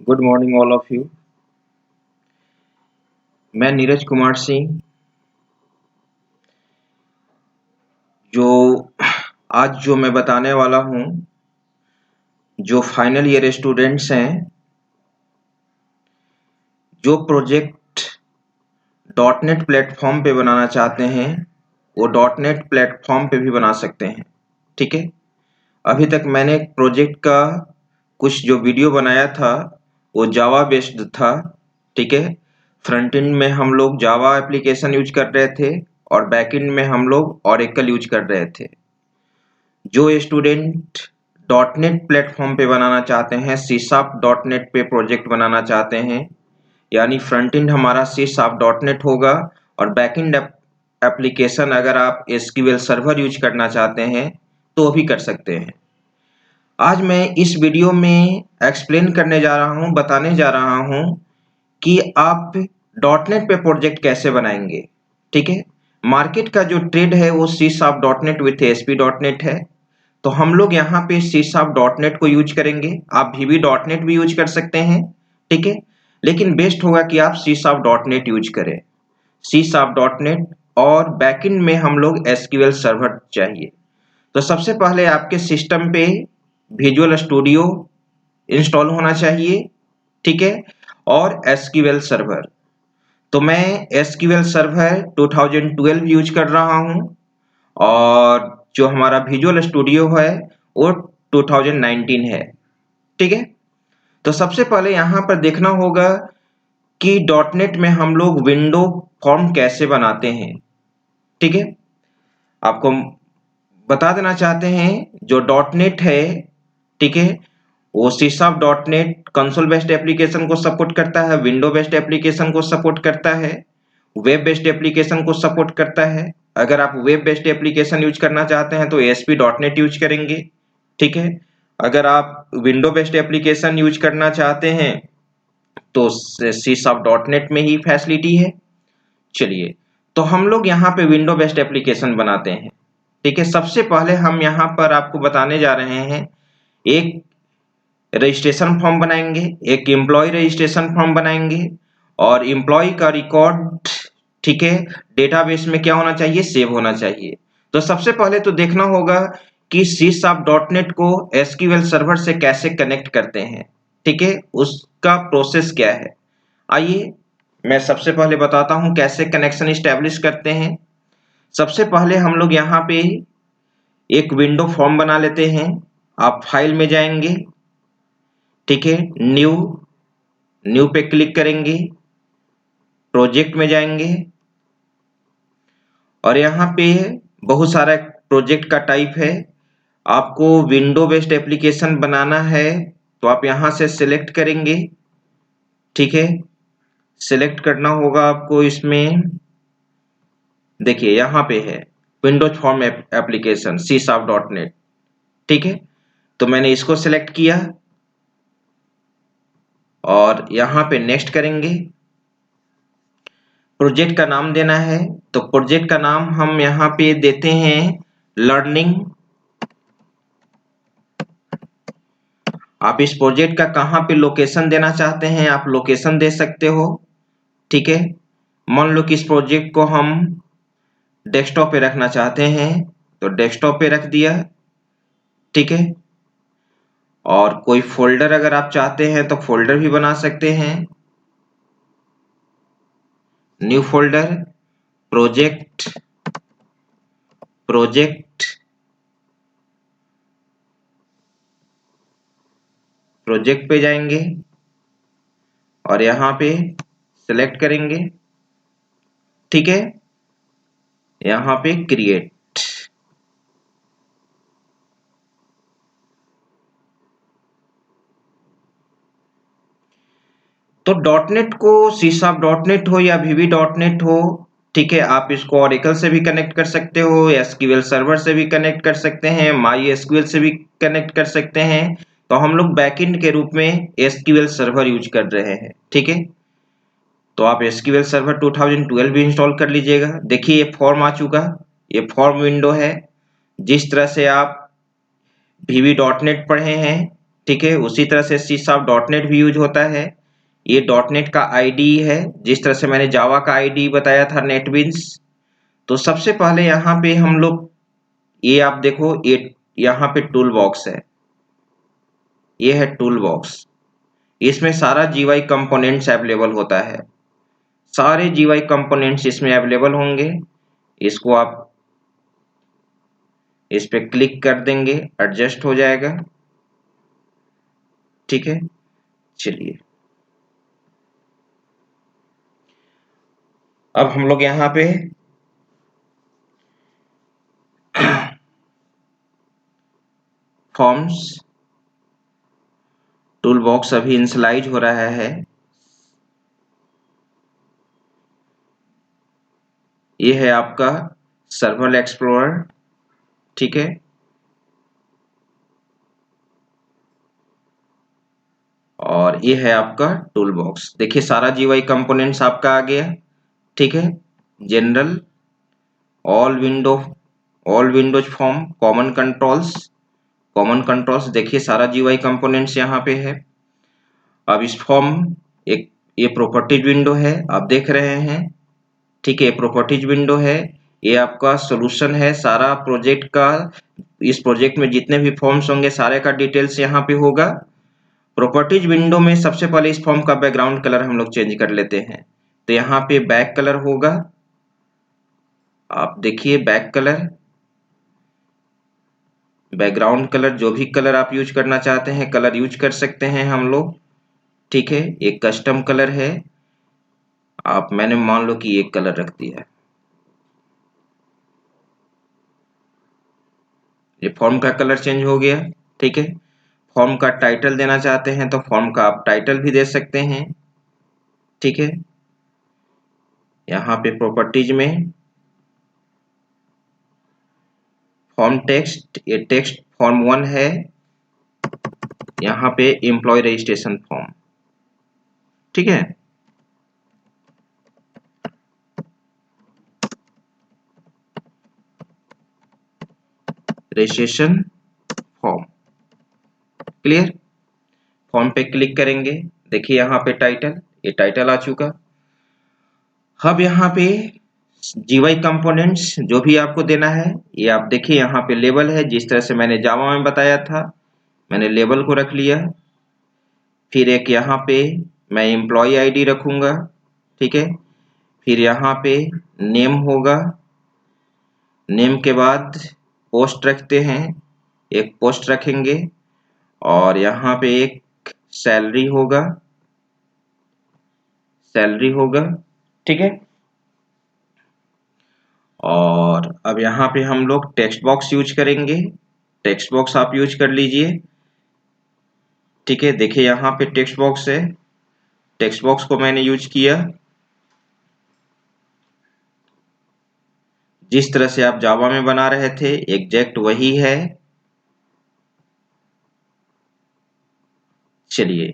Good morning all of you. मैं नीरज कुमार सिंह जो आज मैं बताने वाला हूं, जो फाइनल ईयर स्टूडेंट्स हैं, जो प्रोजेक्ट डॉट नेट प्लेटफॉर्म पे बनाना चाहते हैं, वो डॉट नेट प्लेटफॉर्म पे भी बना सकते हैं। ठीक है। अभी तक मैंने प्रोजेक्ट का कुछ जो वीडियो बनाया था वो जावा बेस्ड था। ठीक है। फ्रंट एंड में हम लोग जावा एप्लीकेशन यूज कर रहे थे और बैक एंड में हम लोग ओरेकल यूज कर रहे थे। जो स्टूडेंट डॉट नेट प्लेटफॉर्म पे बनाना चाहते हैं, सी शार्प डॉट नेट पे प्रोजेक्ट बनाना चाहते हैं, यानी फ्रंट एंड हमारा सी शार्प डॉट नेट होगा और बैक एंड एप्लीकेशन अगर आप एसक्यूएल सर्वर यूज करना चाहते हैं तो भी कर सकते हैं। आज मैं इस वीडियो में एक्सप्लेन करने जा रहा हूं, बताने जा रहा हूं कि आप डॉट नेट पे प्रोजेक्ट कैसे बनाएंगे। ठीक है। मार्केट का जो ट्रेड है वो C sharp dot net with SP dot net है, तो हम लोग यहाँ पे सी शार्प डॉट नेट को यूज करेंगे। आप वीबी डॉट नेट भी यूज कर सकते हैं। ठीक है। लेकिन बेस्ट होगा कि आप C sharp dot net use करें, सी शार्प डॉट नेट। और बैकएंड में हम लोग एसक्यूएल सर्वर चाहिए। तो सबसे पहले आपके सिस्टम पे विजुअल स्टूडियो इंस्टॉल होना चाहिए। ठीक है। और एसक्यूएल सर्वर, तो मैं एसक्यूएल सर्वर 2012 यूज कर रहा हूं और जो हमारा विजुअल स्टूडियो है वो 2019 है। ठीक है। तो सबसे पहले यहां पर देखना होगा कि डॉट नेट में हम लोग विंडो फॉर्म कैसे बनाते हैं। ठीक है। आपको बता देना चाहते हैं, जो डॉट नेट है, ठीक है, वो C sharp dot net console based application को सपोर्ट करता है, विंडो बेस्ड एप्लीकेशन को सपोर्ट करता है, वेब बेस्ड एप्लीकेशन को सपोर्ट करता है। अगर आप वेब बेस्ड एप्लीकेशन यूज करना चाहते हैं तो एएसपी डॉट नेट यूज करेंगे। ठीक है। अगर आप विंडो बेस्ड एप्लीकेशन यूज करना चाहते हैं तो सी शार्प डॉट नेट में ही फैसिलिटी है। चलिए, तो हम लोग यहाँ पे विंडो बेस्ड एप्लीकेशन बनाते हैं। ठीक है। सबसे पहले हम यहाँ पर आपको बताने जा रहे हैं, एक रजिस्ट्रेशन फॉर्म बनाएंगे, एक एम्प्लॉय रजिस्ट्रेशन फॉर्म बनाएंगे और एम्प्लॉय का रिकॉर्ड, ठीक है, डेटाबेस में क्या होना चाहिए, सेव होना चाहिए। तो सबसे पहले तो देखना होगा कि सी शार्प डॉट नेट को एसक्यूएल सर्वर से कैसे कनेक्ट करते हैं। ठीक है। उसका प्रोसेस क्या है, आइए मैं सबसे पहले बताता हूं कैसे कनेक्शन इस्टेब्लिश करते हैं। सबसे पहले हम लोग यहाँ पे एक विंडो फॉर्म बना लेते हैं। आप फाइल में जाएंगे, ठीक है, न्यू, न्यू पे क्लिक करेंगे, प्रोजेक्ट में जाएंगे और यहाँ पे बहुत सारा प्रोजेक्ट का टाइप है। आपको विंडो बेस्ड एप्लीकेशन बनाना है तो आप यहाँ से सिलेक्ट करेंगे। ठीक है। सिलेक्ट करना होगा आपको, इसमें देखिए यहाँ पे है Windows form application C sharp dot net. ठीक है। तो मैंने इसको सिलेक्ट किया और यहाँ पे नेक्स्ट करेंगे। प्रोजेक्ट का नाम देना है, तो प्रोजेक्ट का नाम हम यहाँ पे देते हैं लर्निंग। आप इस प्रोजेक्ट का कहाँ पे लोकेशन देना चाहते हैं, आप लोकेशन दे सकते हो। ठीक है। मान लो कि इस प्रोजेक्ट को हम डेस्कटॉप पे रखना चाहते हैं तो डेस्कटॉप पे रख दिया। ठीक है। और कोई फोल्डर अगर आप चाहते हैं तो फोल्डर भी बना सकते हैं। New folder, project, project, project पे जाएंगे और यहाँ पे सिलेक्ट करेंगे। ठीक है। यहाँ पे क्रिएट, तो डॉट नेट को सी शार्प डॉट नेट हो या वीबी डॉट नेट हो, ठीक है, आप इसको ओरेकल से भी कनेक्ट कर सकते हो, एसक्यूएल सर्वर से भी कनेक्ट कर सकते हैं, माई एसक्यूएल से भी कनेक्ट कर सकते हैं। तो हम लोग बैकएंड के रूप में एसक्यूएल सर्वर यूज कर रहे हैं। ठीक है। तो आप एसक्यूएल सर्वर 2012 भी इंस्टॉल कर लीजिएगा। देखिए ये फॉर्म आ चुका, ये फॉर्म विंडो है। जिस तरह से आप वीबी डॉट नेट पढ़े हैं ठीक है। उसी तरह से सी शार्प डॉट नेट भी यूज होता है। ये डॉट नेट का आईडी है, जिस तरह से मैंने जावा का आईडी बताया था नेटबीन्स। तो सबसे पहले यहाँ पे हम लोग, ये आप देखो, ये यहाँ पे टूल बॉक्स है, ये है टूल बॉक्स। इसमें सारा जीवाई कंपोनेंट्स अवेलेबल होता है, सारे जीवाई कंपोनेंट्स इसमें अवेलेबल होंगे। इसको आप इस पे क्लिक कर देंगे, एडजस्ट हो जाएगा। ठीक है, चलिए अब हम लोग यहाँ पे फॉर्म्स टूल बॉक्स अभी इनिशियलाइज हो रहा है। ये है आपका सर्वर एक्सप्लोरर। ठीक है, और ये है आपका टूल बॉक्स। देखिए सारा जीवाई कंपोनेंट्स आपका आ गया। ठीक है, general, all Windows form, common controls. देखिए सारा जीवाई कंपोनेंट्स यहाँ पे है। अब इस फॉर्म, एक ये प्रॉपर्टीज विंडो है, आप देख रहे हैं। ठीक है, प्रॉपर्टीज विंडो है, ये आपका सॉल्यूशन है सारा प्रोजेक्ट का। इस प्रोजेक्ट में जितने भी फॉर्म्स होंगे सारे का डिटेल्स यहाँ पे होगा। प्रॉपर्टीज विंडो में सबसे पहले इस फॉर्म का बैकग्राउंड कलर हम लोग चेंज कर लेते हैं। तो यहाँ पे बैक कलर होगा, आप देखिए बैक कलर, बैकग्राउंड कलर, जो भी कलर आप यूज करना चाहते हैं कलर यूज कर सकते हैं हम लोग। ठीक है, एक कस्टम कलर है, मैंने मान लो कि एक कलर रख दिया है। ये फॉर्म का कलर चेंज हो गया। ठीक है, फॉर्म का टाइटल देना चाहते हैं तो फॉर्म का आप टाइटल भी दे सकते हैं। ठीक है, यहाँ पे प्रॉपर्टीज में फॉर्म टेक्स्ट, ये टेक्स्ट फॉर्म 1 है। यहाँ पे एम्प्लॉय रजिस्ट्रेशन फॉर्म। ठीक है, रजिस्ट्रेशन फॉर्म, क्लियर। फॉर्म पे क्लिक करेंगे, देखिए यहाँ पे टाइटल, ये टाइटल आ चुका। अब यहाँ पे जीवाई कंपोनेंट्स जो भी आपको देना है, ये आप देखिए यहाँ पे लेबल है, जिस तरह से मैंने जावा में बताया था, मैंने लेबल को रख लिया। फिर एक यहाँ पे मैं एम्प्लॉय आईडी रखूंगा। ठीक है, फिर यहाँ पे नेम होगा, नेम के बाद पोस्ट रखते हैं, एक पोस्ट रखेंगे, और यहाँ पे एक सैलरी होगा, सैलरी होगा। ठीक है, और अब यहाँ पे हम लोग टेक्स्ट बॉक्स यूज करेंगे, टेक्स्ट बॉक्स आप यूज कर लीजिए। ठीक है, देखिए यहाँ पे टेक्स्ट बॉक्स है, टेक्स्ट बॉक्स को मैंने यूज किया। जिस तरह से आप जावा में बना रहे थे एग्जैक्ट वही है। चलिए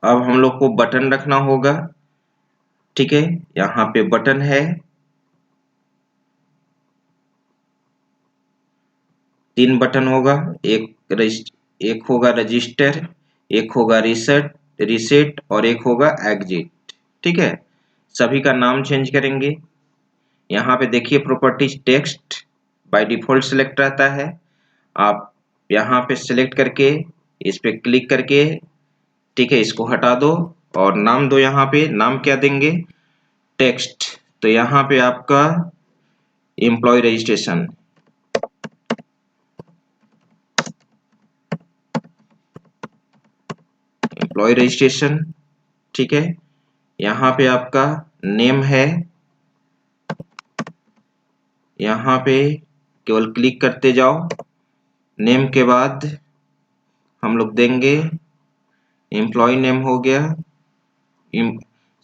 अब हम लोग को बटन रखना होगा। ठीक है, यहाँ पे बटन है, 3 बटन होगा, एक होगा रजिस्टर, एक होगा रिसेट और एक होगा एग्जिट। ठीक है, सभी का नाम चेंज करेंगे। यहाँ पे देखिए properties text by default select रहता है, आप यहाँ पे सिलेक्ट करके इस पे क्लिक करके, ठीक है, इसको हटा दो और नाम दो। यहाँ पे नाम क्या देंगे, टेक्स्ट। तो यहाँ पे आपका एम्प्लॉय रजिस्ट्रेशन, एम्प्लॉय रजिस्ट्रेशन। ठीक है, यहाँ पे आपका नेम है, यहाँ पे केवल क्लिक करते जाओ, नेम के बाद हम लोग देंगे एम्प्लॉय नेम हो गया,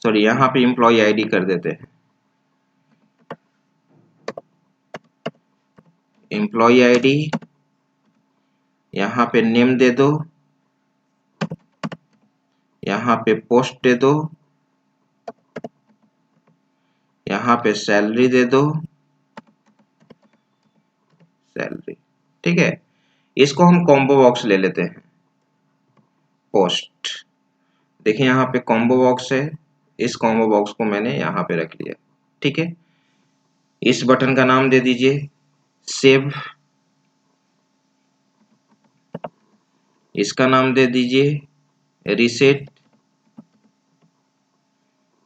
सॉरी यहाँ पे एम्प्लॉय आईडी कर देते हैं, एम्प्लॉय आईडी, यहाँ पे नेम दे दो, यहाँ पे पोस्ट दे दो, यहाँ पे सैलरी दे दो, सैलरी। ठीक है, इसको हम कॉम्बो बॉक्स ले लेते हैं। पोस्ट। देखिए यहाँ पे कॉम्बो बॉक्स है, इस कॉम्बो बॉक्स को मैंने यहाँ पे रख लिया। ठीक है, इस बटन का नाम दे दीजिए सेव, इसका नाम दे दीजिए रीसेट,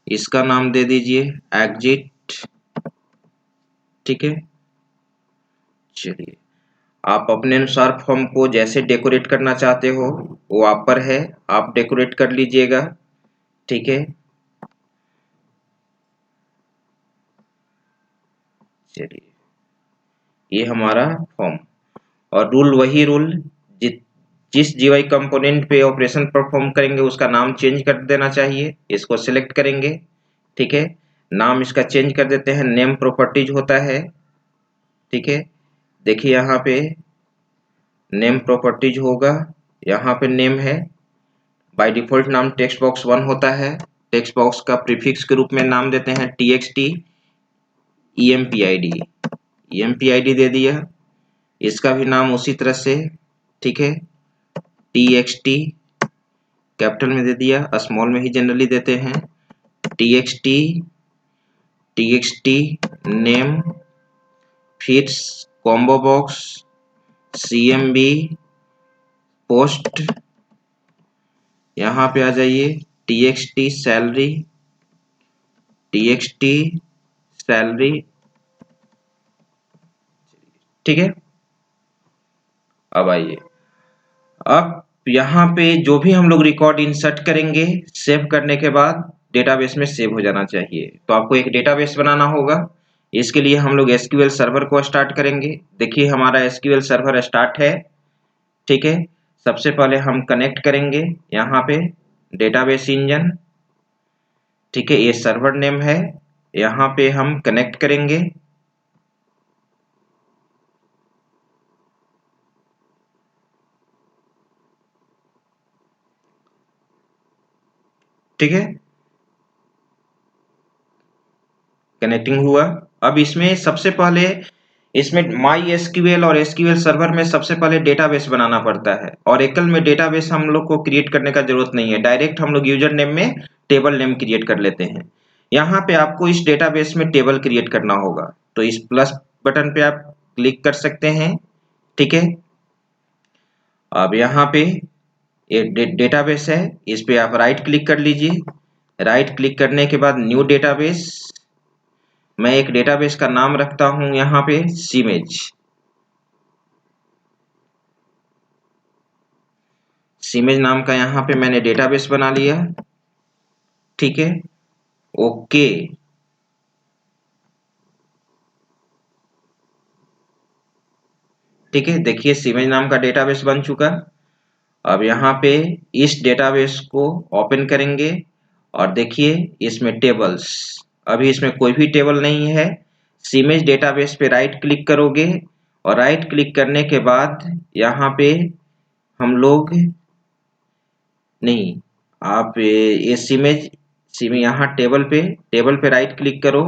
इसका नाम दे दीजिए एग्जिट। ठीक है, चलिए आप अपने अनुसार फॉर्म को जैसे डेकोरेट करना चाहते हो वो आप पर है, आप डेकोरेट कर लीजिएगा। ठीक है, चलिए ये हमारा फॉर्म, और रूल वही रूल जिस जीवाई कंपोनेंट पे ऑपरेशन परफॉर्म करेंगे उसका नाम चेंज कर देना चाहिए। इसको सिलेक्ट करेंगे, ठीक है, नाम इसका चेंज कर देते हैं, नेम प्रॉपर्टीज होता है। ठीक है, देखिए यहाँ पे नेम प्रॉपर्टीज होगा, यहाँ पे नेम है, बाय डिफॉल्ट नाम टेक्स्ट बॉक्स 1 होता है। टेक्स्ट बॉक्स का प्रीफिक्स के रूप में नाम देते हैं txt empid, empid दे दिया, इसका भी नाम उसी तरह से। ठीक है, txt कैपिटल में दे दिया, स्मॉल में ही जनरली देते हैं, txt नेम, फिर कॉम्बो बॉक्स cmb पोस्ट, यहाँ पे आ जाइए txt सैलरी, ठीक है। अब आइए, अब यहाँ पे जो भी हम लोग रिकॉर्ड इंसर्ट करेंगे सेव करने के बाद डेटाबेस में सेव हो जाना चाहिए। तो आपको एक डेटाबेस बनाना होगा, इसके लिए हम लोग एसक्यूएल सर्वर को स्टार्ट करेंगे। देखिए हमारा एसक्यूएल सर्वर स्टार्ट है। ठीक है, सबसे पहले हम कनेक्ट करेंगे यहाँ पे डेटाबेस इंजन। ठीक है, ये सर्वर नेम है, यहाँ पे हम कनेक्ट करेंगे। ठीक है, कनेक्टिंग हुआ। अब इसमें सबसे पहले इसमें माई एसक्यूएल और एसक्यूएल सर्वर में सबसे पहले डेटाबेस बनाना पड़ता है। और एकल में डेटाबेस हम लोग को क्रिएट करने का जरूरत नहीं है, डायरेक्ट हम लोग यूजर नेम में टेबल नेम क्रिएट कर लेते हैं। यहाँ पे आपको इस डेटाबेस में टेबल क्रिएट करना होगा, तो इस प्लस बटन पे आप क्लिक कर सकते हैं। ठीक है, अब यहाँ पे एक डेटाबेस है, इस पे आप राइट क्लिक कर लीजिए। राइट क्लिक करने के बाद न्यू डेटाबेस, मैं एक डेटाबेस का नाम रखता हूं यहाँ पे सीमेज। सीमेज नाम का यहाँ पे मैंने डेटाबेस बना लिया। ठीक है, ओके। ठीक है, देखिए सीमेज नाम का डेटाबेस बन चुका। अब यहाँ पे इस डेटाबेस को ओपन करेंगे और देखिए इसमें टेबल्स, अभी इसमें कोई भी टेबल नहीं है। सीमेज डेटाबेस पे राइट क्लिक करोगे और राइट क्लिक करने के बाद यहाँ पे हम लोग नहीं, आप ये सीमेज यहाँ टेबल पे राइट क्लिक करो,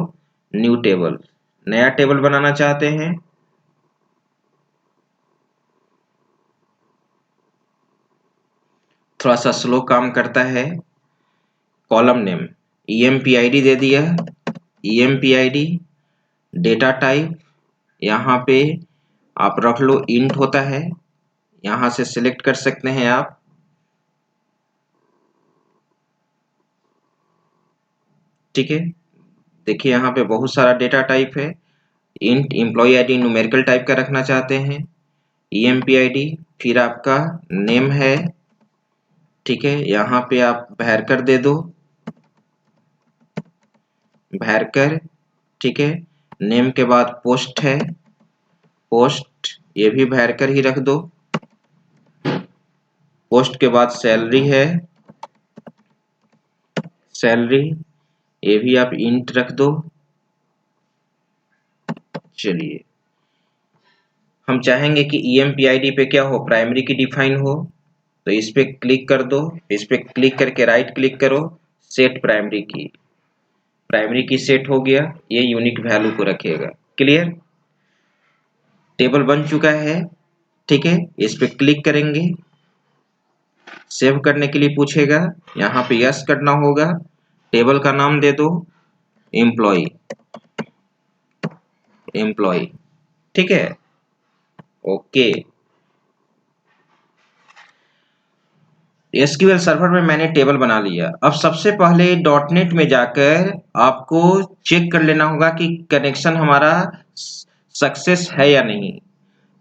न्यू टेबल, नया टेबल बनाना चाहते हैं। थोड़ा सा स्लो काम करता है। कॉलम नेम empid दे दिया, empid डेटा टाइप यहाँ पे आप रख लो इंट होता है, यहाँ से सिलेक्ट कर सकते हैं आप। ठीक है, देखिए यहाँ पे बहुत सारा डेटा टाइप है। Int employee ID numerical type का रखना चाहते हैं, empid, फिर आपका नेम है। ठीक है, यहाँ पे आप भैरकर दे दो, भैरकर। ठीक है, नेम के बाद पोस्ट है, पोस्ट ये भी भैरकर ही रख दो। पोस्ट के बाद सैलरी है, सैलरी ये भी आप इंट रख दो। चलिए हम चाहेंगे कि empid पे क्या हो, प्राइमरी की डिफाइन हो, तो इस पे क्लिक कर दो, इस पे क्लिक करके राइट क्लिक करो, सेट प्राइमरी की, प्राइमरी की सेट हो गया, ये यूनिक वैल्यू को रखेगा। क्लियर, टेबल बन चुका है। ठीक है, इस पे क्लिक करेंगे, सेव करने के लिए पूछेगा, यहाँ पे यस करना होगा, टेबल का नाम दे दो एम्प्लॉय, ठीक है, ओके। एसक्यूएल सर्वर में मैंने टेबल बना लिया। अब सबसे पहले डॉटनेट में जाकर आपको चेक कर लेना होगा कि कनेक्शन हमारा सक्सेस है या नहीं।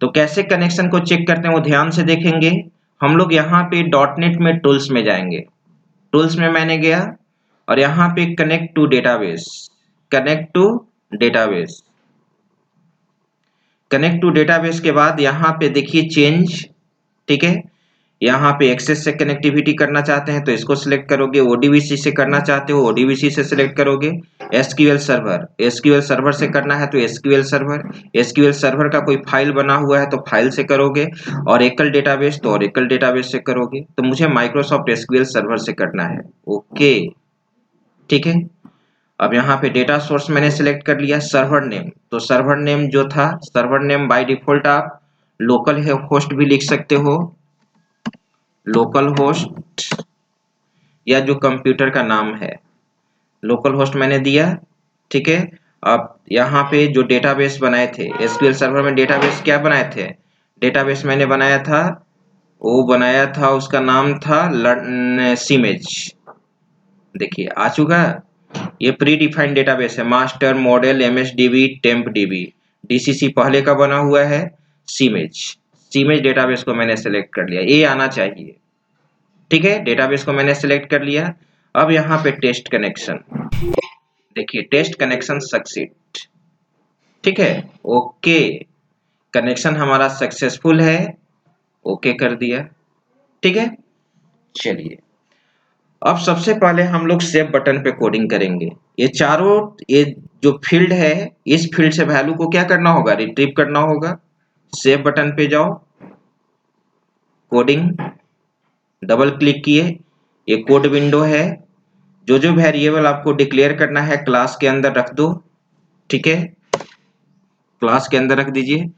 तो कैसे कनेक्शन को चेक करते हैं वो ध्यान से देखेंगे। हम लोग यहाँ पे डॉटनेट में टूल्स में जाएंगे, टूल्स में मैंने गया और यहाँ पे connect to database, connect to database के बाद यहाँ पे देखिए चेंज, ठीक है, यहाँ पे एक्सेस से कनेक्टिविटी करना चाहते हैं तो इसको सिलेक्ट करोगे, ओडीबीसी से करना चाहते हो ओडीबीसी से सिलेक्ट करोगे, एसक्यूएल सर्वर से करना है तो एसक्यूएल सर्वर का कोई फाइल बना हुआ है तो फाइल से करोगे, और एकल डेटाबेस तो ओरेकल डेटाबेस से करोगे। तो मुझे माइक्रोसॉफ्ट एसक्यूएल सर्वर से करना है, ओके, ठीक है। अब यहाँ पे डेटा सोर्स मैंने सिलेक्ट कर लिया, सर्वर नेम, तो सर्वर नेम जो था, सर्वर नेम बाय डिफॉल्ट आप लोकल होस्ट भी लिख सकते हो, लोकल होस्ट, या जो कंप्यूटर का नाम है लोकल होस्ट मैंने दिया, ठीक है। अब यहाँ पे जो डेटाबेस बनाए थे एसक्यूएल सर्वर में, डेटाबेस क्या बनाए थे, डेटाबेस मैंने बनाया था, उसका नाम था सीमेज, देखिए आ चुका, ये प्री डिफाइंड डेटाबेस है, master model MSDB temp DB, DCC पहले का बना हुआ है, सीमेज डेटाबेस को मैंने सेलेक्ट कर लिया, ये आना चाहिए, ठीक है। डेटाबेस को मैंने सेलेक्ट कर लिया। अब यहाँ पे टेस्ट कनेक्शन, देखिए टेस्ट कनेक्शन सक्सीड, ठीक है, ओके, कनेक्शन हमारा सक्सेसफुल है, ओके कर दिया, ठीक है। चलिए अब सबसे पहले हम लोग सेव बटन पे कोडिंग करेंगे। ये जो फील्ड है, इस फील्ड से वैल्यू को क्या करना होगा, रिट्रीव करना होगा। सेव बटन पे जाओ, कोडिंग, डबल क्लिक किए, ये कोड विंडो है, जो जो वेरिएबल आपको डिक्लेयर करना है क्लास के अंदर रख दो, ठीक है, क्लास के अंदर रख दीजिए।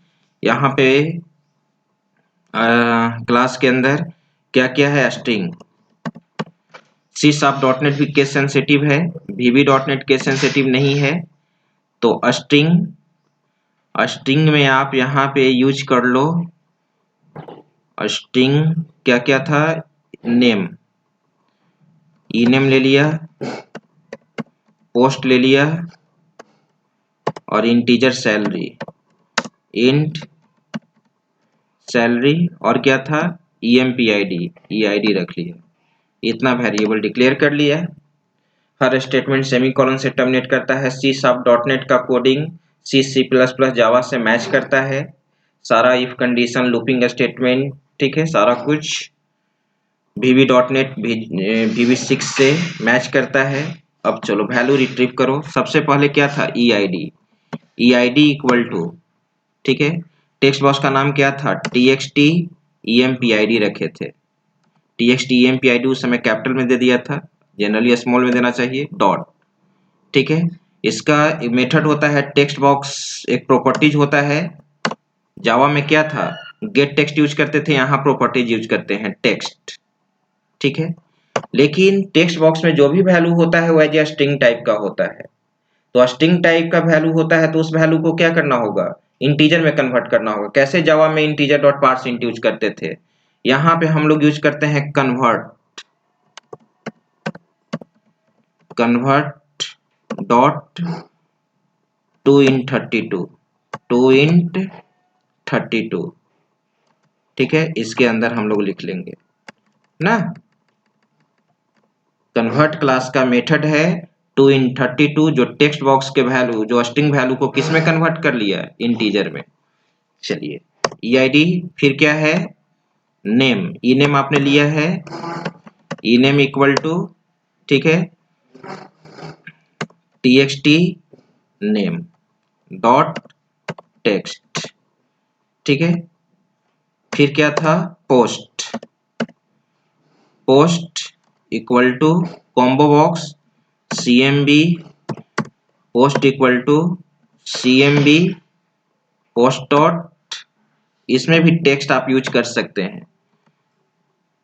यहाँ पे क्लास के अंदर क्या क्या है, स्ट्रिंग, C#.NET भी केस सेंसिटिव है, VB.NET केस सेंसिटिव नहीं है, तो स्ट्रिंग में आप यहाँ पे यूज कर लो, स्ट्रिंग क्या क्या था, नेम, ई नेम ले लिया, पोस्ट ले लिया, और इंटीजर सैलरी, इंट सैलरी, और क्या था, EMPID रख लिया, इतना वेरिएबल डिक्लेयर कर लिया। हर स्टेटमेंट सेमीकोलन से टर्मिनेट करता है। C#.NET का कोडिंग C++ जावा से मैच करता है, सारा इफ कंडीशन लूपिंग स्टेटमेंट, ठीक है, सारा कुछ VB.NET VB6 से मैच करता है। अब चलो वैल्यू रिट्रीव करो। सबसे पहले क्या था, EID इक्वल टू, ठीक है, टेक्स्ट बॉक्स का नाम क्या था, TXT EMPID रखे थे, TXT EMPID उस समय कैपिटल में दे दिया था, जनरली स्मॉल में देना चाहिए, डॉट, ठीक है। इसका मेथड होता है टेक्स्ट बॉक्स, एक प्रॉपर्टीज होता है, जावा में क्या था, गेट टेक्स्ट यूज करते थे, यहाँ प्रॉपर्टीज यूज करते हैं टेक्स्ट, ठीक है। लेकिन टेक्स्ट बॉक्स में जो भी वैल्यू होता है वह जो स्ट्रिंग टाइप का होता है, तो स्ट्रिंग टाइप का वैल्यू होता है तो उस वैल्यू को क्या करना होगा, इंटीजर में कन्वर्ट करना होगा। कैसे, जावा में इंटीजर डॉट पार्सिंट यूज करते थे, यहाँ पे हम लोग यूज करते हैं कन्वर्ट डॉट टू इंट 32, ठीक है, इसके अंदर हम लोग लिख लेंगे ना, कन्वर्ट क्लास का मेथड है 2 जो टेक्स्ट बॉक्स के वैल्यू, जो स्ट्रिंग वैल्यू को किस में कन्वर्ट कर लिया, इंटीजर में। चलिए EID, फिर क्या है, नेम, ई नेम आपने लिया है, ई नेम इक्वल टू, ठीक है, TXT नेम डॉट टेक्स्ट, ठीक है। फिर क्या था, post equal to combo box CMB, post equal to CMB post dot, इसमें भी टेक्स्ट आप यूज कर सकते हैं,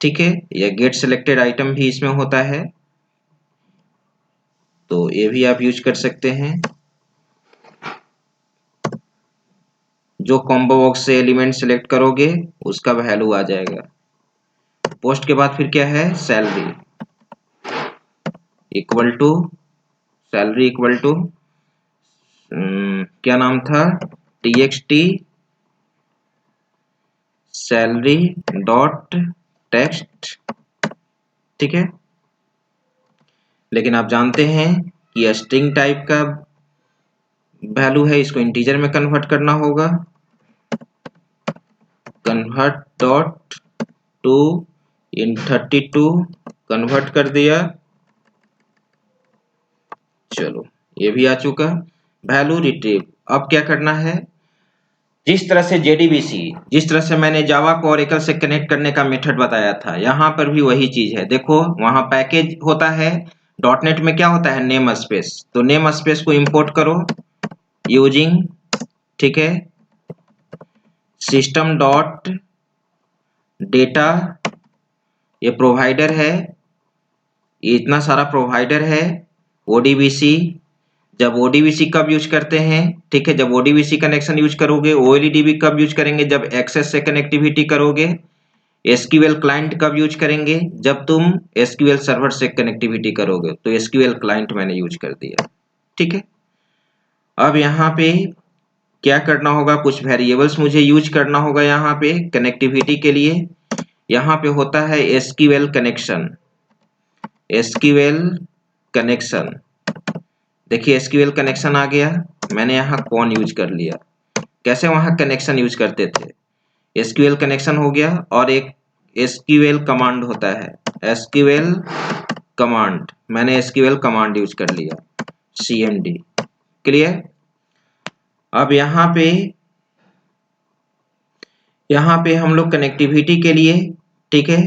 ठीक है, या गेट सिलेक्टेड आइटम भी इसमें होता है, तो ये भी आप यूज कर सकते हैं। जो कॉम्बो बॉक्स से एलिमेंट सिलेक्ट करोगे उसका वैल्यू आ जाएगा। पोस्ट के बाद फिर क्या है, salary equal to, salary equal to क्या नाम था, txt सैलरी डॉट टेक्स्ट। ठीक है, लेकिन आप जानते हैं कि यह स्ट्रिंग टाइप का वैल्यू है, इसको इंटीजर में कन्वर्ट करना होगा। Convert dot to in 32 convert कर दिया। चलो ये भी आ चुका। वैल्यू रिट्रीव, अब क्या करना है, जिस तरह से JDBC, जिस तरह से मैंने जावा को ओरेकल से कनेक्ट करने का मेथड बताया था, यहाँ पर भी वही चीज है। देखो वहां पैकेज होता है, डॉटनेट में क्या होता है, नेम स्पेस, तो नेम स्पेस को इंपोर्ट करो यूजिंग, ठीक है, सिस्टम डॉट डेटा, ये प्रोवाइडर है, ये इतना सारा प्रोवाइडर है। ODBC, जब ODBC कब यूज करते हैं, ठीक है, जब ODBC कनेक्शन यूज करोगे। OLEDB कब यूज करेंगे, जब एक्सेस से कनेक्टिविटी करोगे। SQL क्लाइंट कब यूज करेंगे, जब तुम SQL सर्वर से कनेक्टिविटी करोगे। तो SQL क्लाइंट मैंने यूज कर दिया। ठीक है, अब यहाँ पे क्या करना होगा, कुछ वेरिएबल्स मुझे यूज करना होगा यहाँ पे कनेक्टिविटी के लिए। यहाँ पे होता है SQL कनेक्शन, SQL कनेक्शन, देखिए SQL कनेक्शन आ गया, मैंने यहाँ कौन यूज कर लिया। कैसे वहां कनेक्शन यूज करते थे, SQL कनेक्शन हो गया, और एक SQL कमांड होता है, SQL कमांड, मैंने SQL कमांड यूज कर लिया, CMD। क्लियर। अब यहाँ पे हम लोग कनेक्टिविटी के लिए, ठीक है,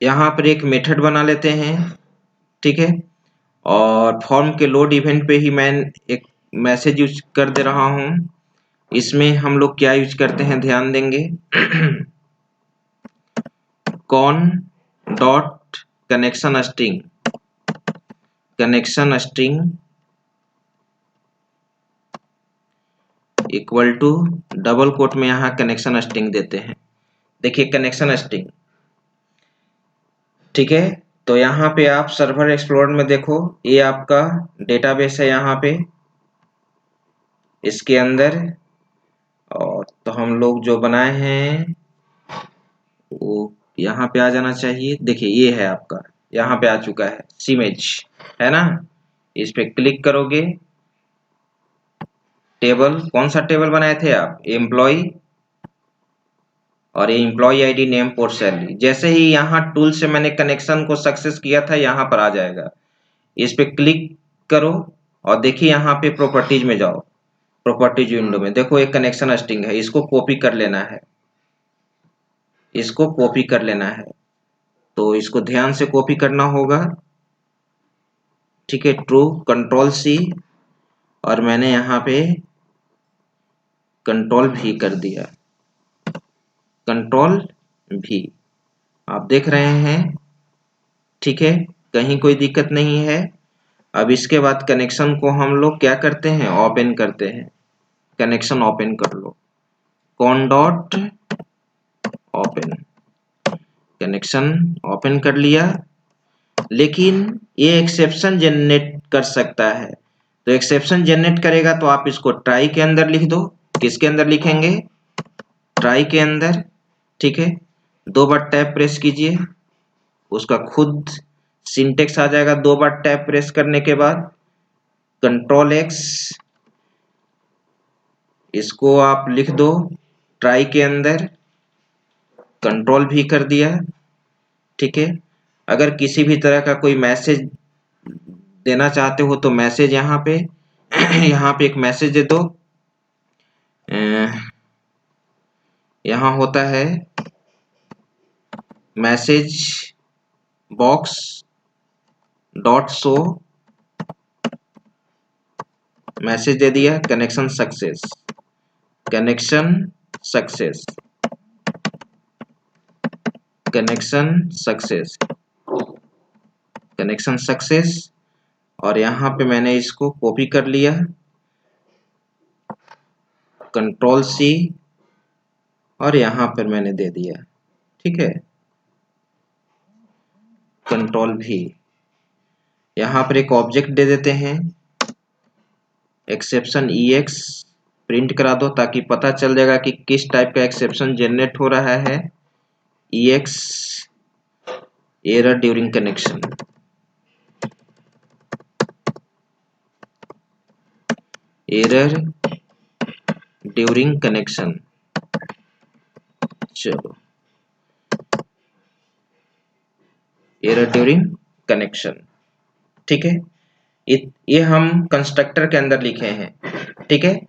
यहाँ पर एक मेथड बना लेते हैं। ठीक है, और फॉर्म के लोड इवेंट पे ही मैं एक मैसेज यूज कर दे रहा हूं। इसमें हम लोग क्या यूज करते हैं, ध्यान देंगे con dot connection string, connection string equal to double quote में यहाँ कनेक्शन स्ट्रिंग देते हैं। देखिए कनेक्शन स्ट्रिंग, ठीक है, तो यहाँ पे आप सर्वर एक्सप्लोरर में देखो, ये आपका डेटाबेस है यहाँ पे इसके अंदर, और तो हम लोग जो बनाए हैं वो यहाँ पे आ जाना चाहिए। देखिए ये है आपका, यहाँ पे आ चुका है, सीमेज है ना। इस पे क्लिक करोगे, टेबल, कौन सा टेबल बनाए थे आप, एम्प्लॉय, और ये employee ID, name, port, salary. जैसे ही यहाँ टूल से मैंने कनेक्शन को सक्सेस किया था, यहाँ पर आ जाएगा। इस पे क्लिक करो और देखिए यहाँ पे प्रॉपर्टीज में जाओ, प्रॉपर्टीज विंडो में देखो एक कनेक्शन स्ट्रिंग है, इसको कॉपी कर लेना है, इसको कॉपी कर लेना है। तो इसको ध्यान से कॉपी करना होगा, ठीक है, ट्रू, कंट्रोल C, और मैंने यहाँ पे कंट्रोल V कर दिया, कंट्रोल V, आप देख रहे हैं, ठीक है, कहीं कोई दिक्कत नहीं है। अब इसके बाद कनेक्शन को हम लोग क्या करते हैं, ओपन करते हैं, कनेक्शन ओपन कर लो, con dot open, connection open कर लिया। लेकिन ये एक्सेप्शन जनरेट कर सकता है, तो एक्सेप्शन जनरेट करेगा तो आप इसको ट्राई के अंदर लिख दो। किसके अंदर लिखेंगे, ट्राई के अंदर, ठीक है, 2 बार टैप प्रेस कीजिए, उसका खुद सिंटेक्स आ जाएगा। 2 बार टैप प्रेस करने के बाद कंट्रोल X, इसको आप लिख दो ट्राई के अंदर, कंट्रोल V कर दिया। ठीक है, अगर किसी भी तरह का कोई मैसेज देना चाहते हो तो मैसेज यहाँ पे यहाँ पे एक मैसेज दे दो। यहाँ होता है message box dot show, message दे दिया, connection success, connection success. Connection success और यहाँ पे मैंने इसको कॉपी कर लिया, कंट्रोल C और यहाँ पर मैंने दे दिया, ठीक है, कंट्रोल V। यहाँ पर एक ऑब्जेक्ट दे देते हैं, एक्सेप्शन EX प्रिंट करा दो ताकि पता चल जाएगा कि किस टाइप का एक्सेप्शन जनरेट हो रहा है। EX error during connection, error during connection. चलो, एरर ड्यूरिंग कनेक्शन, ठीक है। ये हम कंस्ट्रक्टर के अंदर लिखे हैं, ठीक है।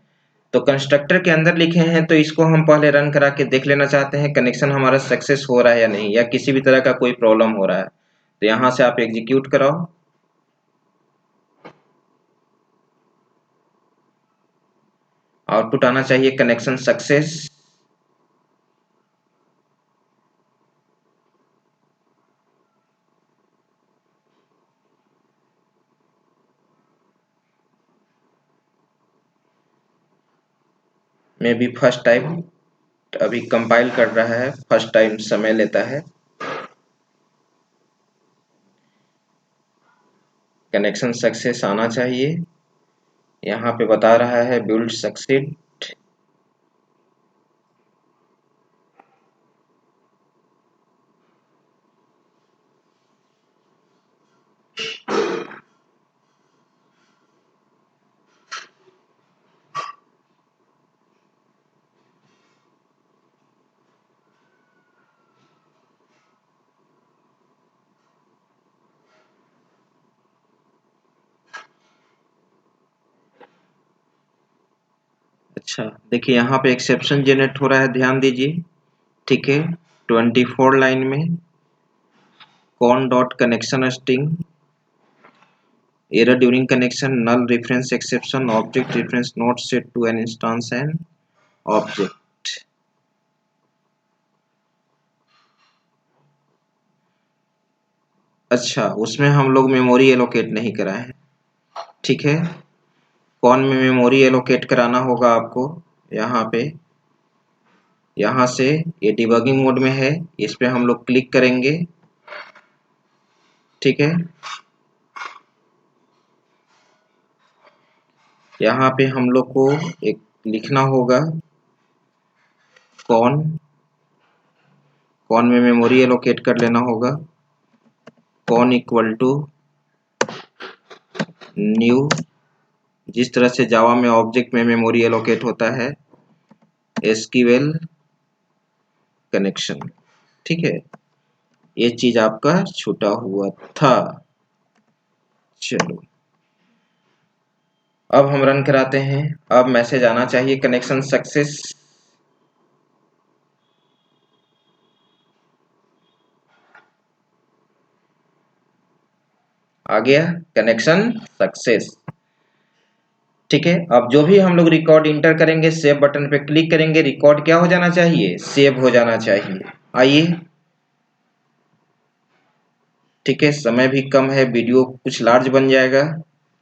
तो कंस्ट्रक्टर के अंदर लिखे हैं तो इसको हम पहले रन करा के देख लेना चाहते हैं कनेक्शन हमारा सक्सेस हो रहा है या नहीं, या किसी भी तरह का कोई प्रॉब्लम हो रहा है। तो यहां से आप एग्जीक्यूट कराओ, आउटपुट आना चाहिए connection success. May be first time अभी कंपाइल कर रहा है, फर्स्ट टाइम समय लेता है। कनेक्शन सक्सेस आना चाहिए, यहाँ पे बता रहा है बिल्ड सक्सीड। अच्छा, देखिए यहाँ पे एक्सेप्शन जनरेट हो रहा है, ध्यान दीजिए, ठीक है। 24 लाइन में con dot connection string, error during connection, null reference exception, object reference not set to an instance and object. अच्छा, उसमें हम लोग मेमोरी एलोकेट नहीं कराए हैं, ठीक है। कौन में मेमोरी एलोकेट कराना होगा आपको, यहाँ पे, यहाँ से ये डिबगिंग मोड में है, इस पे हम लोग क्लिक करेंगे, ठीक है। यहाँ पे हम लोग को एक लिखना होगा कौन में मेमोरी एलोकेट कर लेना होगा, कौन इक्वल टू न्यू, जिस तरह से जावा में ऑब्जेक्ट में मेमोरी एलोकेट होता है, एसक्यूएल कनेक्शन, ठीक है। ये चीज आपका छूटा हुआ था। चलो, अब हम रन कराते हैं। अब मैसेज आना चाहिए कनेक्शन सक्सेस। आ गया कनेक्शन सक्सेस, ठीक है। अब जो भी हम लोग रिकॉर्ड इंटर करेंगे, सेव बटन पे क्लिक करेंगे, रिकॉर्ड क्या हो जाना चाहिए, सेव हो जाना चाहिए। आइए, ठीक है, समय भी कम है, वीडियो कुछ लार्ज बन जाएगा,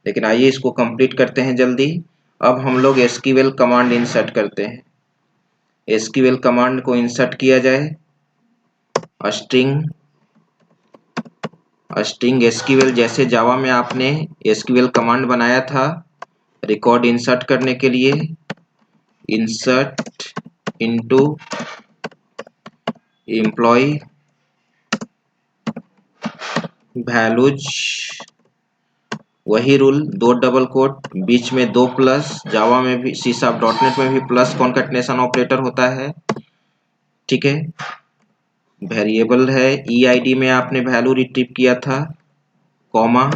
लेकिन आइए इसको कंप्लीट करते हैं जल्दी। अब हम लोग एसक्यूएल कमांड इंसर्ट करते हैं। एसक्यूएल कमांड को इंसर्ट किया जाए, स्ट्रिंग एसक्यूएल, जैसे जावा में आपने एसक्यूएल कमांड बनाया था रिकॉर्ड इंसर्ट करने के लिए, इंसर्ट इनटू एम्प्लॉय वैल्यूज, वही रूल, 2 डबल कोट, बीच में 2 प्लस, जावा में भी, सी शार्प .NET में भी प्लस कॉन्कैटिनेशन ऑपरेटर होता है, ठीक है। वेरिएबल है, EID में आपने वैल्यू रिट्रीव किया था, कॉमा,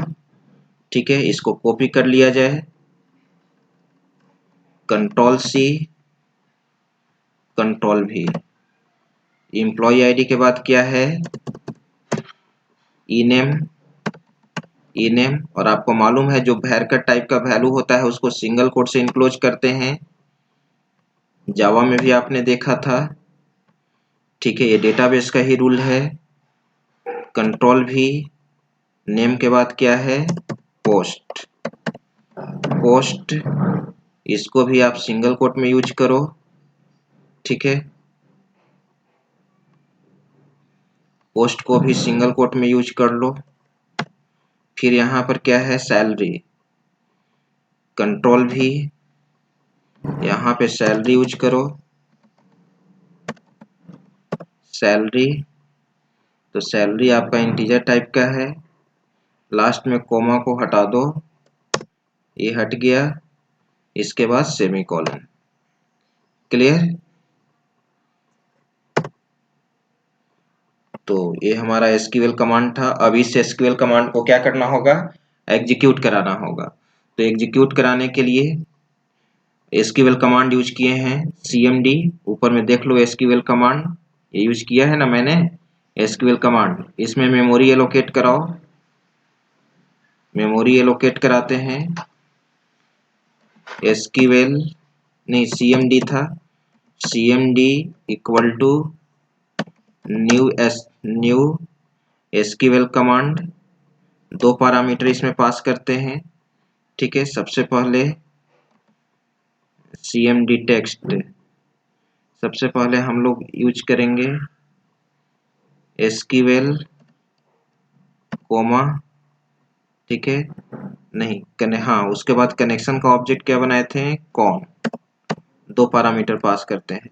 ठीक है। इसको कॉपी कर लिया जाए, control C, control V। Employee ID के बाद क्या है, इनेम, और आपको मालूम है जो वैर टाइप का वैल्यू होता है उसको सिंगल कोट से इनक्लोज करते हैं, जावा में भी आपने देखा था, ठीक है, ये डेटाबेस का ही रूल है। कंट्रोल भी, नेम के बाद क्या है, पोस्ट। पोस्ट, इसको भी आप सिंगल कोट में यूज करो, ठीक है, पोस्ट को भी सिंगल कोट में यूज कर लो। फिर यहाँ पर क्या है, सैलरी। कंट्रोल भी, यहाँ पे सैलरी यूज करो, सैलरी। तो सैलरी आपका इंटीजर टाइप का है, लास्ट में कोमा को हटा दो, ये हट गया, इसके बाद सेमीकोलन। क्लियर? तो ये हमारा एसक्यूएल कमांड था। अब इस एसक्यूएल कमांड को क्या करना होगा, एग्जीक्यूट कराना होगा। तो एग्जीक्यूट कराने के लिए एसक्यूएल कमांड यूज किए हैं, cmd, ऊपर में देख लो एसक्यूएल कमांड, ये यूज किया है ना मैंने, एसक्यूएल कमांड। इसमें मेमोरी एलोकेट कराओ, मेमोरी एलोकेट कराते हैं, एसक्यूएल नहीं cmd था, cmd equal to new SQL command. दो पैरामीटर इसमें पास करते हैं, ठीक है। सबसे पहले cmd टेक्स्ट, सबसे पहले हम लोग यूज करेंगे एसक्यूएल कोमा, ठीक है, नहीं हाँ, उसके बाद कनेक्शन का ऑब्जेक्ट क्या बनाए थे, कॉन। दो पैरामीटर पास करते हैं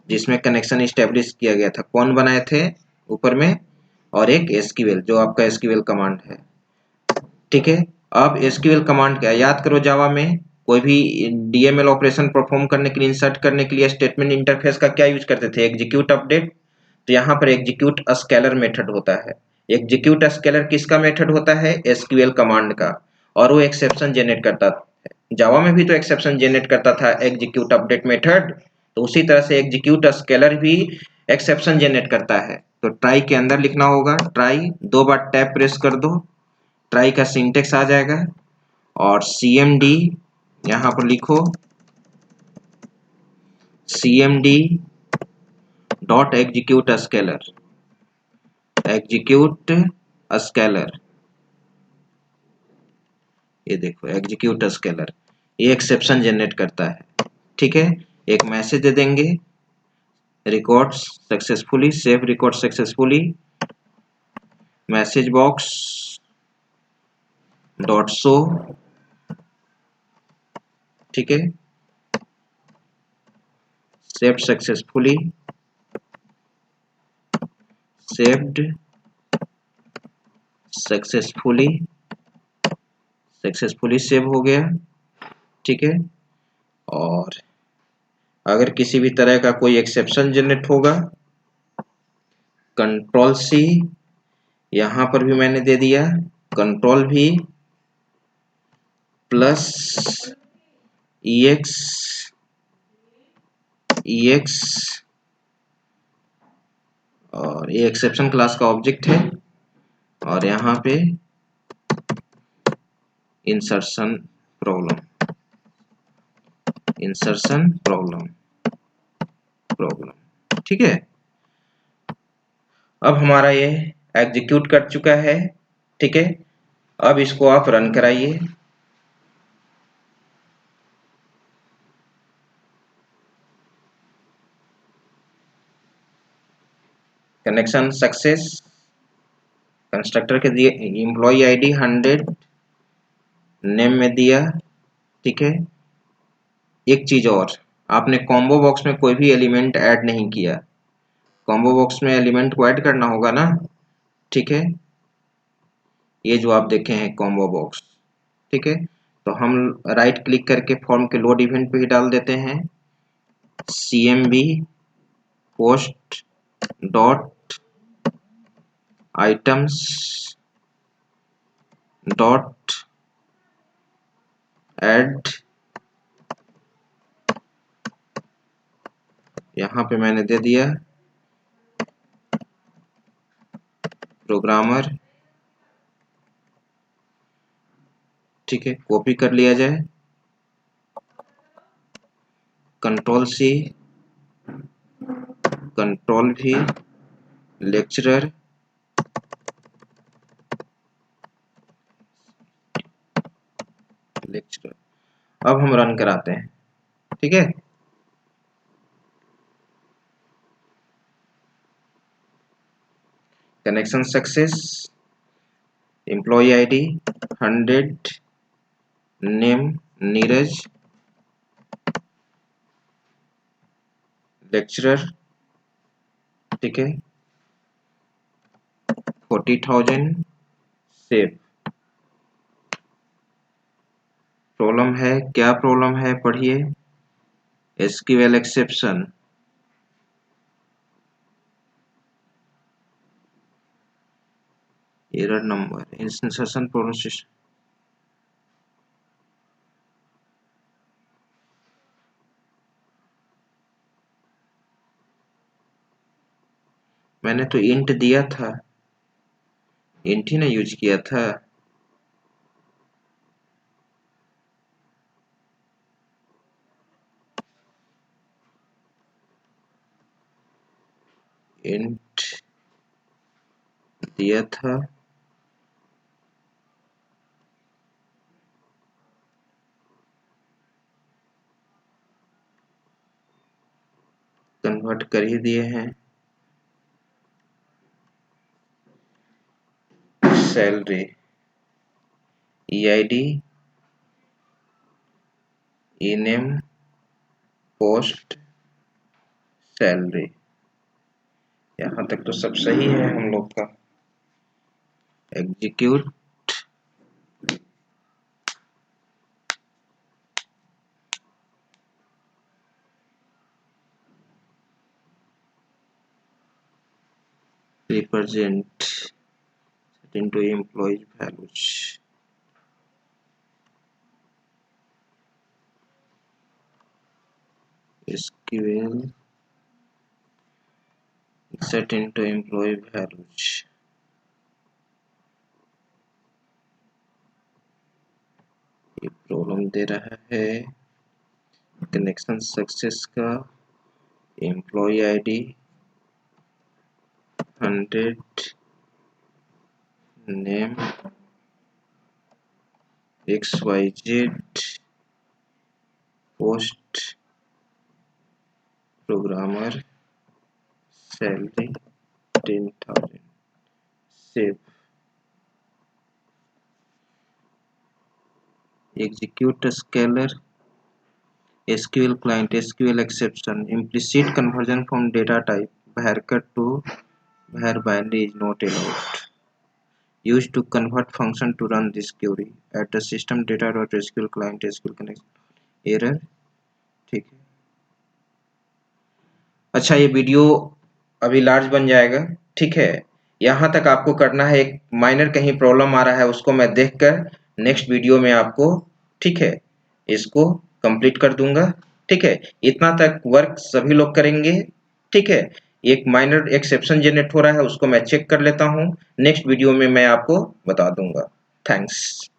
जिसमें कनेक्शन इस्टेब्लिश किया गया था, कौन बनाए थे ऊपर में, और एक एसक्यूएल जो आपका एसक्यूएल कमांड है, ठीक है। अब एसक्यूएल कमांड क्या, याद करो, जावा में कोई भी डीएमएल ऑपरेशन परफॉर्म करने के लिए, इंसर्ट करने के लिए स्टेटमेंट इंटरफेस का क्या यूज करते थे, एग्जीक्यूट अपडेट। तो यहाँ पर एग्जीक्यूट स्केलर मेथड होता है। एग्जीक्यूट स्केलर किसका मेथड होता है, एसक्यूएल कमांड का, और वो एक्सेप्शन जनरेट करता है। जावा में भी तो एक्सेप्शन जनरेट करता था एग्जीक्यूट अपडेट मेथड, तो उसी तरह से एग्जीक्यूट स्केलर भी एक्सेप्शन जनरेट करता है। तो ट्राई के अंदर लिखना होगा, ट्राई, दो बार टैब प्रेस कर दो, ट्राई का सिंटेक्स आ जाएगा, और cmd यहाँ पर लिखो, cmd dot execute scalar, execute scalar, ये देखो एग्जीक्यूट स्केलर, ये एक्सेप्शन जनरेट करता है, ठीक है। एक मैसेज दे देंगे, record successfully, save record successfully, message box dot show, ठीक है, saved successfully, saved successfully, successfully save हो गया, ठीक है। और अगर किसी भी तरह का कोई एक्सेप्शन जनरेट होगा, कंट्रोल सी, यहां पर भी मैंने दे दिया, कंट्रोल भी प्लस EX और ये एक्सेप्शन क्लास का ऑब्जेक्ट है, और यहाँ पे इंसर्शन प्रॉब्लम, इंसर्शन प्रॉब्लम, ठीक है। अब हमारा ये एग्जीक्यूट कर चुका है, ठीक है। अब इसको आप रन कराइए, कनेक्शन सक्सेस, कंस्ट्रक्टर के दिए एम्प्लॉय आईडी 100 नेम में दिया, ठीक है। एक चीज और, आपने कॉम्बो बॉक्स में कोई भी एलिमेंट ऐड नहीं किया, कॉम्बो बॉक्स में एलिमेंट को ऐड करना होगा ना, ठीक है। ये जो आप देखे हैं कॉम्बो बॉक्स, ठीक है। तो हम राइट क्लिक करके फॉर्म के लोड इवेंट पे ही डाल देते हैं, cmb post dot items dot add, यहाँ पे मैंने दे दिया प्रोग्रामर, ठीक है, कॉपी कर लिया जाए, कंट्रोल सी, कंट्रोल भी लेक्चरर अब हम रन कराते हैं, ठीक है। Connection success, employee ID 100, name Neeraj, lecturer, ठीक है, 40,000, सेव। प्रॉब्लम है, क्या प्रॉब्लम है पढ़िए। SQL exception, error number, insertion pronunciation, मैंने तो इंट दिया था, इंट ही ना यूज किया था। इंट दिया था, कन्वर्ट कर ही दिए हैं। Salary, EID, ENAME, post, salary, यहाँ तक तो सब सही है हम लोग का। Execute, represent set into employee values, SQL set into employee values, ये प्रॉब्लम दे रहा है। कनेक्शन सक्सेस का employee ID 100, name XYZ, post programmer, salary 10,000, save. Execute scalar, SQL client, SQL exception, implicit conversion from data type varchar to var binary is not allowed. Used to convert function to run this query at the system data.sql client SQL connection. Error, ठीक है। अच्छा, ये video अभी large बन जाएगा, ठीक है। यहाँ तक आपको करना है, एक माइनर कहीं प्रॉब्लम आ रहा है उसको मैं देखकर नेक्स्ट वीडियो में आपको, ठीक है, इसको कंप्लीट कर दूंगा, ठीक है। इतना तक वर्क सभी लोग करेंगे, ठीक है। एक माइनर एक्सेप्शन जनरेट हो रहा है, उसको मैं चेक कर लेता हूँ, नेक्स्ट वीडियो में मैं आपको बता दूंगा। थैंक्स।